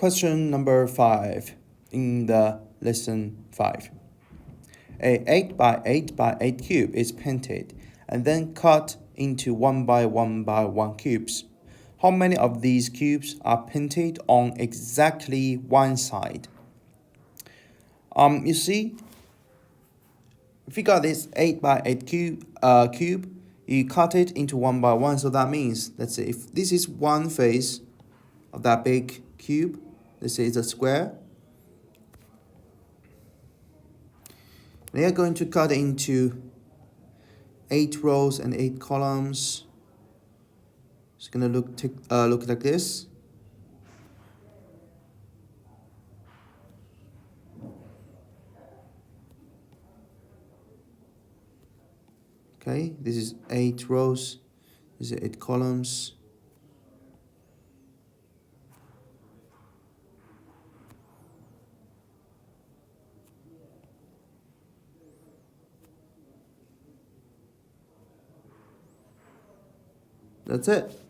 Question number 5 in the lesson 5. A 8 by 8 by 8 cube is painted and then cut into 1 by 1 by 1 cubes. How many of these cubes are painted on exactly one side? You see, if you got this 8 by 8 cube, you cut it into 1 by 1. So that means, let's say, if this is one face of that big cube, let's say it's a square, they are going to cut into 8 rows and 8 columns. It's going to look like this. Okay, this is 8 rows, this is 8 columns. That's it.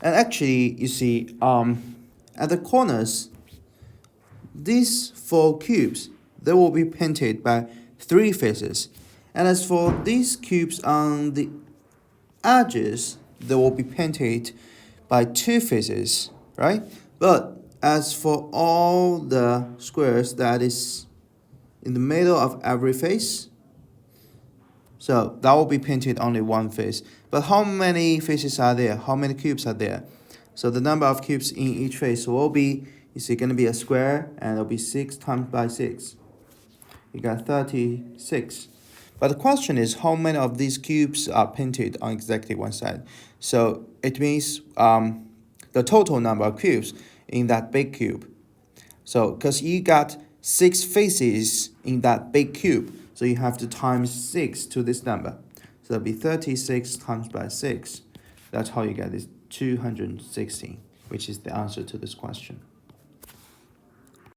And actually, you see, at the corners, these 4 cubes, they will be painted by 3 faces. And as for these cubes on the edges, they will be painted by 2 faces, right? But as for all the squares that is in the middle of every face, so that will be painted only 1 face. But how many faces are there? How many cubes are there? So the number of cubes in each face will be, you see, going to be a square, and it'll be 6 times by 6. You got 36. But the question is, how many of these cubes are painted on exactly one side? So it means the total number of cubes in that big cube. So because you got 6 faces in that big cube, so you have to times 6 to this number. So that'll be 36 times by 6. That's how you get this 216, which is the answer to this question.